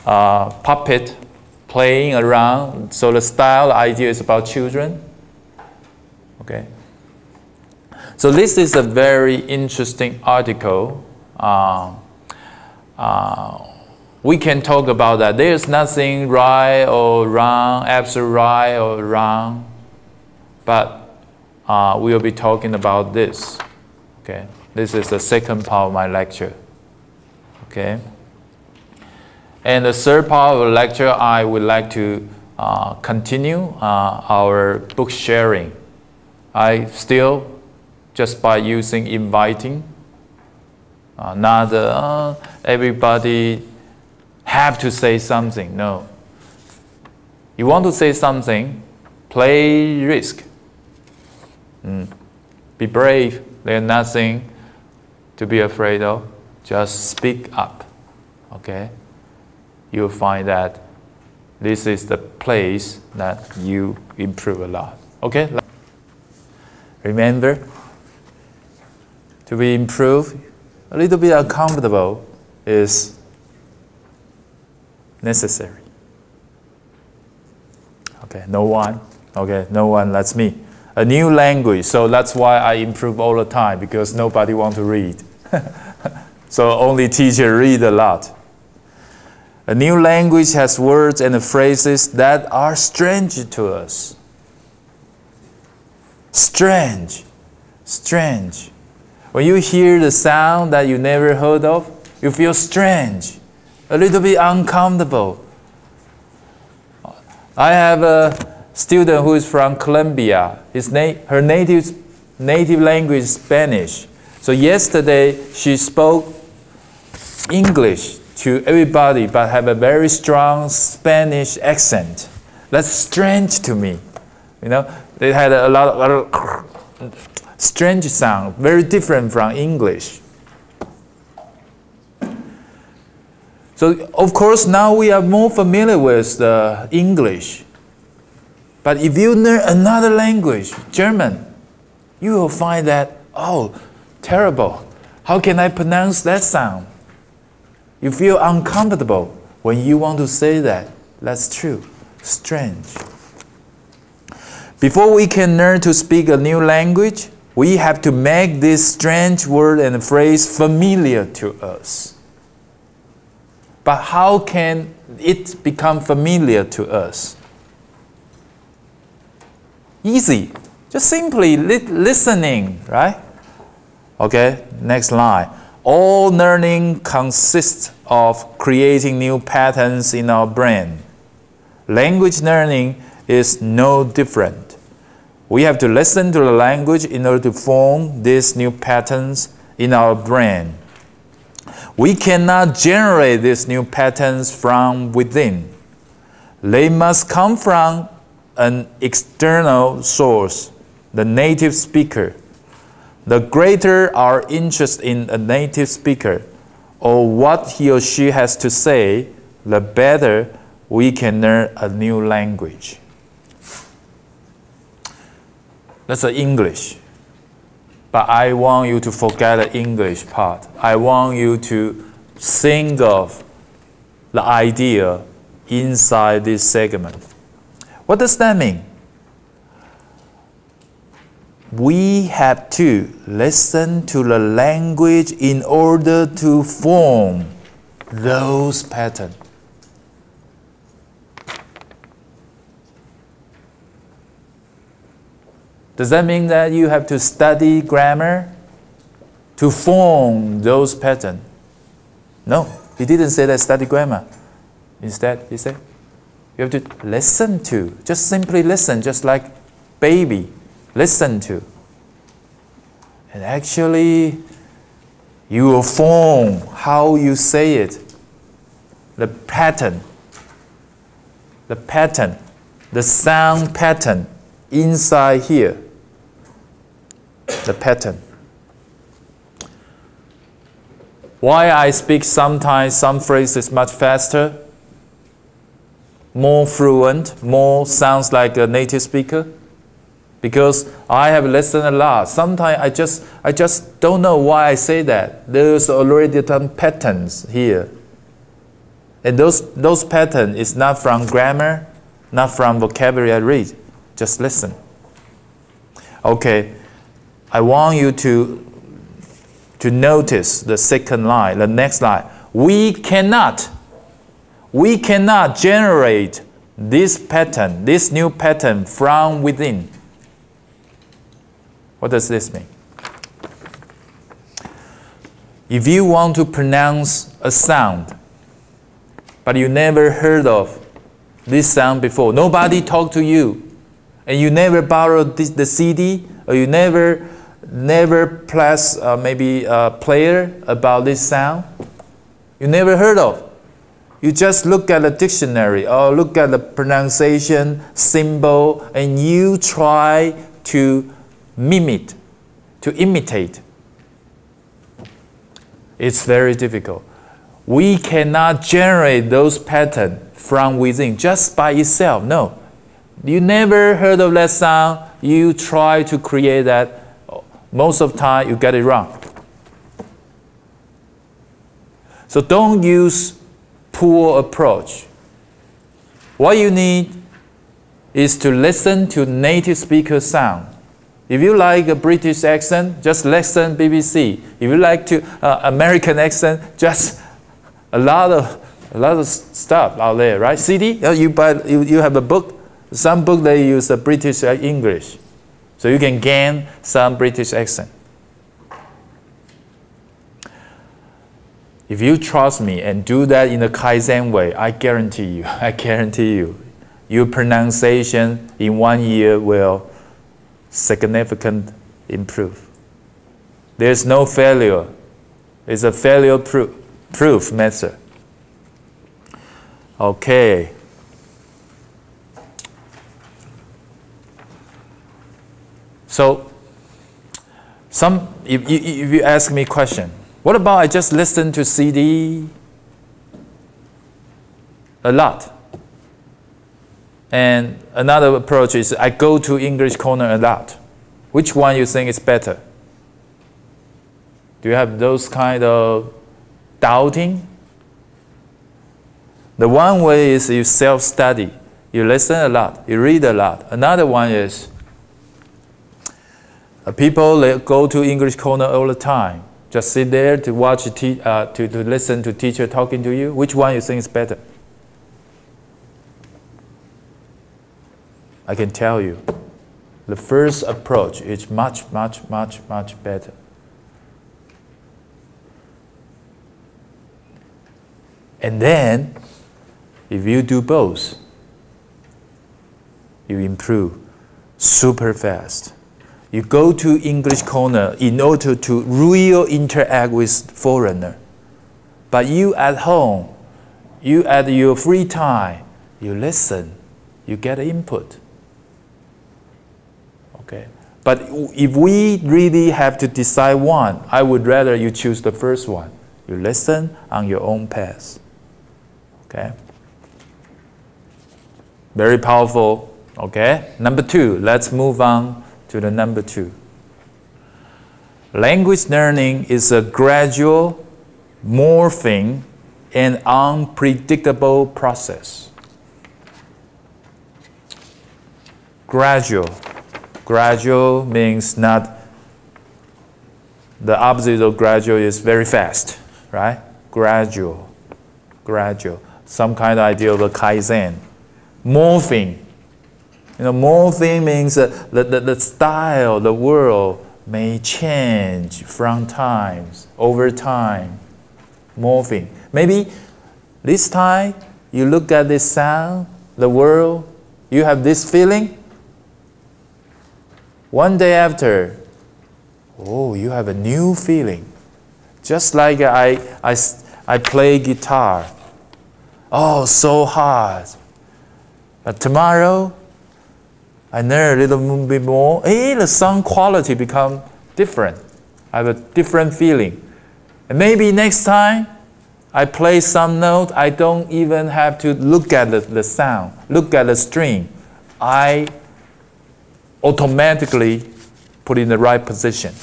puppet playing around. So the style idea is about children. Okay. So this is a very interesting article. We can talk about that. There's nothing right or wrong, absolute right or wrong, but we will be talking about this. Okay, this is the second part of my lecture. Okay, and the third part of the lecture, I would like to continue our book sharing. I still, just by using inviting, not everybody have to say something. No. You want to say something, play risk. Be brave. There's nothing to be afraid of. Just speak up. Okay? You'll find that this is the place that you improve a lot. Okay? Remember, to be improved, a little bit uncomfortable is necessary. Okay, no one. Okay, no one. That's me. A new language. So that's why I improve all the time, because nobody wants to read. So only teacher read a lot. A new language has words and phrases that are strange to us. Strange. Strange. When you hear the sound that you never heard of, you feel strange. A little bit uncomfortable. I have a student who is from Colombia. Her native language is Spanish. So yesterday she spoke English to everybody, but have a very strong Spanish accent. That's strange to me. You know, they had a lot of strange sound, very different from English. So, of course, now we are more familiar with the English. But if you learn another language, German, you will find that, oh, terrible. How can I pronounce that sound? You feel uncomfortable when you want to say that. That's true. Strange. Before we can learn to speak a new language, we have to make this strange word and phrase familiar to us. But how can it become familiar to us? Easy. Just simply listening, right? Okay, next line. All learning consists of creating new patterns in our brain. Language learning is no different. We have to listen to the language in order to form these new patterns in our brain. We cannot generate these new patterns from within. They must come from an external source, the native speaker. The greater our interest in a native speaker or what he or she has to say, the better we can learn a new language. That's the English. But I want you to forget the English part. I want you to think of the idea inside this segment. What does that mean? We have to listen to the language in order to form those patterns. Does that mean that you have to study grammar to form those patterns? No, he didn't say that study grammar. Instead, he said, you have to listen to, just simply listen, just like baby, listen to. And actually, you will form how you say it, the pattern, the sound pattern inside here, the pattern. Why I speak sometimes some phrases much faster, more fluent, more sounds like a native speaker? Because I have listened a lot. Sometimes I just don't know why I say that. There's already some patterns here. And those patterns is not from grammar, not from vocabulary I read. Just listen. Okay, I want you to notice the second line, the next line. We cannot generate this pattern, this new pattern from within. What does this mean? If you want to pronounce a sound, but you never heard of this sound before, nobody talked to you, and you never borrowed the CD, or you never press maybe a player about this sound, you never heard of. You just look at the dictionary or look at the pronunciation symbol, and you try to mimic, to imitate. It's very difficult. We cannot generate those patterns from within just by itself. No. You never heard of that sound. You try to create that. Most of the time, you get it wrong. So don't use poor approach. What you need is to listen to native speaker sound. If you like a British accent, just listen BBC. If you like to American accent, just a lot of stuff out there, right? CD, you have a book. Some book they use a British English, so you can gain some British accent. If you trust me and do that in a Kaizen way, I guarantee you, your pronunciation in 1 year will significantly improve. There's no failure. It's a failure proof method. Okay. So, if you ask me a question, what about I just listen to CD a lot? And another approach is I go to English Corner a lot. Which one you think is better? Do you have those kind of doubting? The one way is you self-study. You listen a lot. You read a lot. Another one is people go to English Corner all the time. Just sit there to watch, to listen to teacher talking to you. Which one you think is better? I can tell you, the first approach is much, much, much, much better. And then, if you do both, you improve super fast. You go to English Corner in order to really interact with foreigner. But you at home, you at your free time, you listen, you get input. Okay. But if we really have to decide one, I would rather you choose the first one. You listen on your own pace. Okay. Very powerful. Okay. Number 2, let's move on to the number 2. Language learning is a gradual, morphing, and unpredictable process. Gradual. Gradual means not, the opposite of gradual is very fast, right? Gradual. Gradual. Some kind of idea of a Kaizen. Morphing. You know, morphing means the style, the world may change from times, over time. Morphing. Maybe this time you look at this sound, the world, you have this feeling. One day after, oh, you have a new feeling. Just like I play guitar. Oh, so hard. But tomorrow, I learn a little bit more. The sound quality become different. I have a different feeling. And maybe next time I play some note, I don't even have to look at the sound, look at the string. I automatically put in the right position.